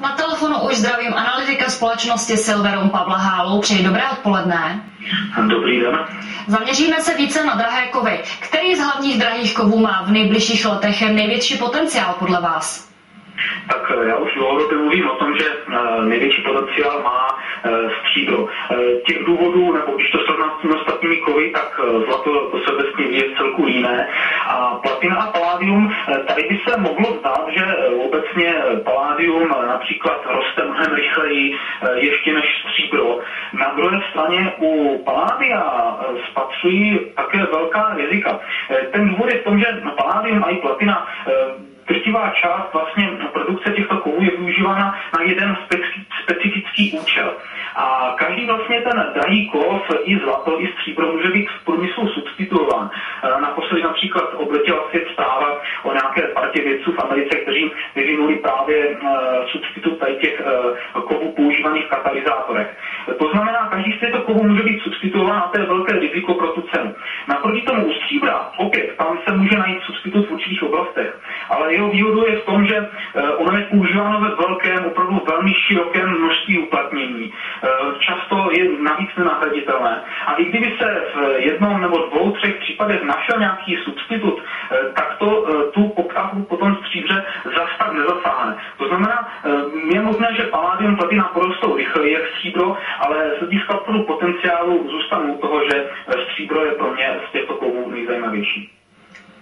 Na telefonu už zdravím analytika společnosti Silverum Pavla Hálu. Přeji dobré odpoledne. Dobrý den. Zaměříme se více na drahé kovy. Který z hlavních drahých kovů má v nejbližších letech největší potenciál podle vás? Tak já už dlouhodobě mluvím o tom, že největší potenciál má stříbro. Těch důvodů, nebo když to srovnám s těmi ostatními kovy, tak zlato to se obecně je v celku jiné. A platina a paládium, tady by se mohlo zdát, že obecně paládium například roste mnohem rychleji ještě než stříbro. Na druhé straně u paládia spatřují také velká rizika. Ten důvod je v tom, že paládium a i platina drtivá část vlastně produkce těchto kovů je využívána na jeden specifický účel. A každý vlastně ten drahý kov, i zlato, i stříbro může být v průmyslu substituován. Naposledy například obletěla svět zpráva o nějaké partě vědců v Americe, kteří vyvinuli právě substitut tady těch kovů používaných v katalyzátorech. To znamená, každý z těchto kovů může být substituován a to je velké riziko pro tu cenu. Naproti tomu u stříbra, opět, tam se může najít substitut v určitých oblastech, ale jeho výhodou je v tom, že ono je používáno ve velkém, opravdu velmi širokém množství uplatnění. Často je navíc nenahraditelné. A i kdyby se v jednom nebo dvou, třech případech našel nějaký substitut, tak to tu poptávku potom stříbře zas tak nezasáhne. To znamená, je možné, že paládium, platina porostou rychleji jak stříbro, ale z hlediska potenciálu zůstanu u toho, že stříbro je pro mě z těchto kovů nejzajímavější.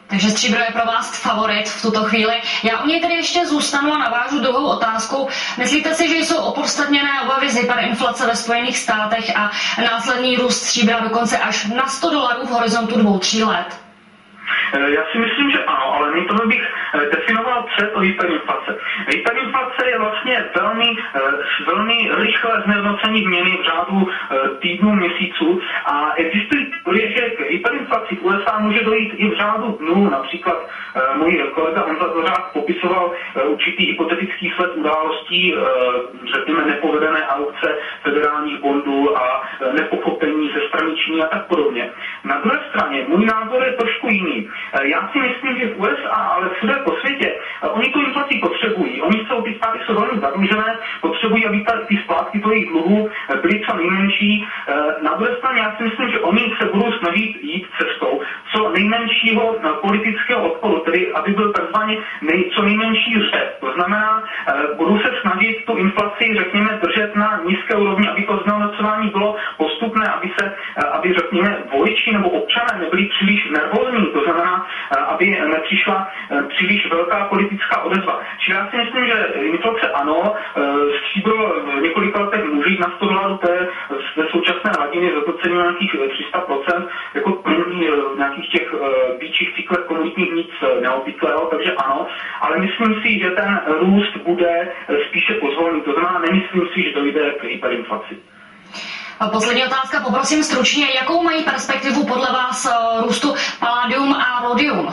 Takže stříbro je pro vás favorit v tuto chvíli. Já u něj tedy ještě zůstanu a navážu druhou otázkou. Myslíte si, že jsou opodstatněné obavy z hyperinflace ve Spojených státech a následný růst stříbra dokonce až na $100 v horizontu 2-3 let? Já si myslím, že ano, ale nejprve bych definoval, co je to hyperinflace. Hyperinflace je vlastně velmi rychlé znehodnocení měny v řádu týdnů, měsíců a existují teorie, že k hyperinflaci v USA může dojít i v řádu dnů. Například můj kolega Honza Dvořák popisoval určitý hypotetický sled událostí, řekněme nepovedené aukce federálních bondů a nepochopení ze strany Číny a tak podobně. Na druhé straně můj názor je trošku jiný. Já si myslím, že v USA, ale všude po světě, oni tu inflaci potřebují. Oni jsou, ty státy jsou velmi zadlužené, potřebují, aby ty splátky jejich dluhů byly co nejmenší. Na druhé straně já si myslím, že oni se budou snažit jít cestou co nejmenšího politického odporu, tedy aby byl takzvaně co nejmenší řet. To znamená, budou se snažit tu inflaci, řekněme, držet na nízké úrovni, aby to znehodnocování bylo postupné, aby řekněme, voliči nebo občané nebyli příliš nervózní. To znamená, aby nepřišla příliš velká politická odezva. Čili já si myslím, že inflace ano, stříbro v několika letech může jít na $100, to je ve současné hladině zhodnocení nějakých 300%, jako nějakých těch býčích cyklech komoditních nic neobvyklého, takže ano, ale myslím si, že ten růst bude spíše pozvolný, to znamená, nemyslím si, že dojde k hyperinflaci. A poslední otázka, poprosím stručně, jakou mají perspektivu podle vás růstu paládium a rhodium?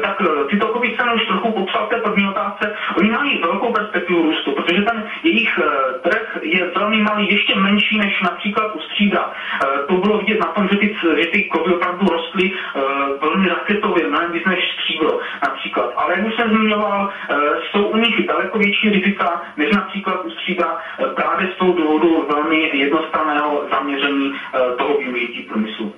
Tak tyto kovy jsem už trochu popsal v té první otázce. Oni mají velkou perspektivu růstu, protože ten jejich trh je velmi malý, ještě menší než například u stříbra. To bylo vidět na tom, že ty kovy opravdu rostly velmi raketově, mnohem víc než stříbro například. Ale jak už jsem zmiňoval, jsou u nich daleko větší rizika než například u stříbra právě z toho důvodu velmi jednostranného zaměření toho využití průmyslu.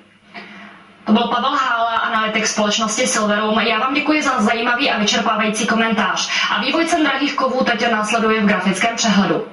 To byl Pavel Hála, analytik společnosti Silverum. Já vám děkuji za zajímavý a vyčerpávající komentář. A vývoj cen drahých kovů teď následuje v grafickém přehledu.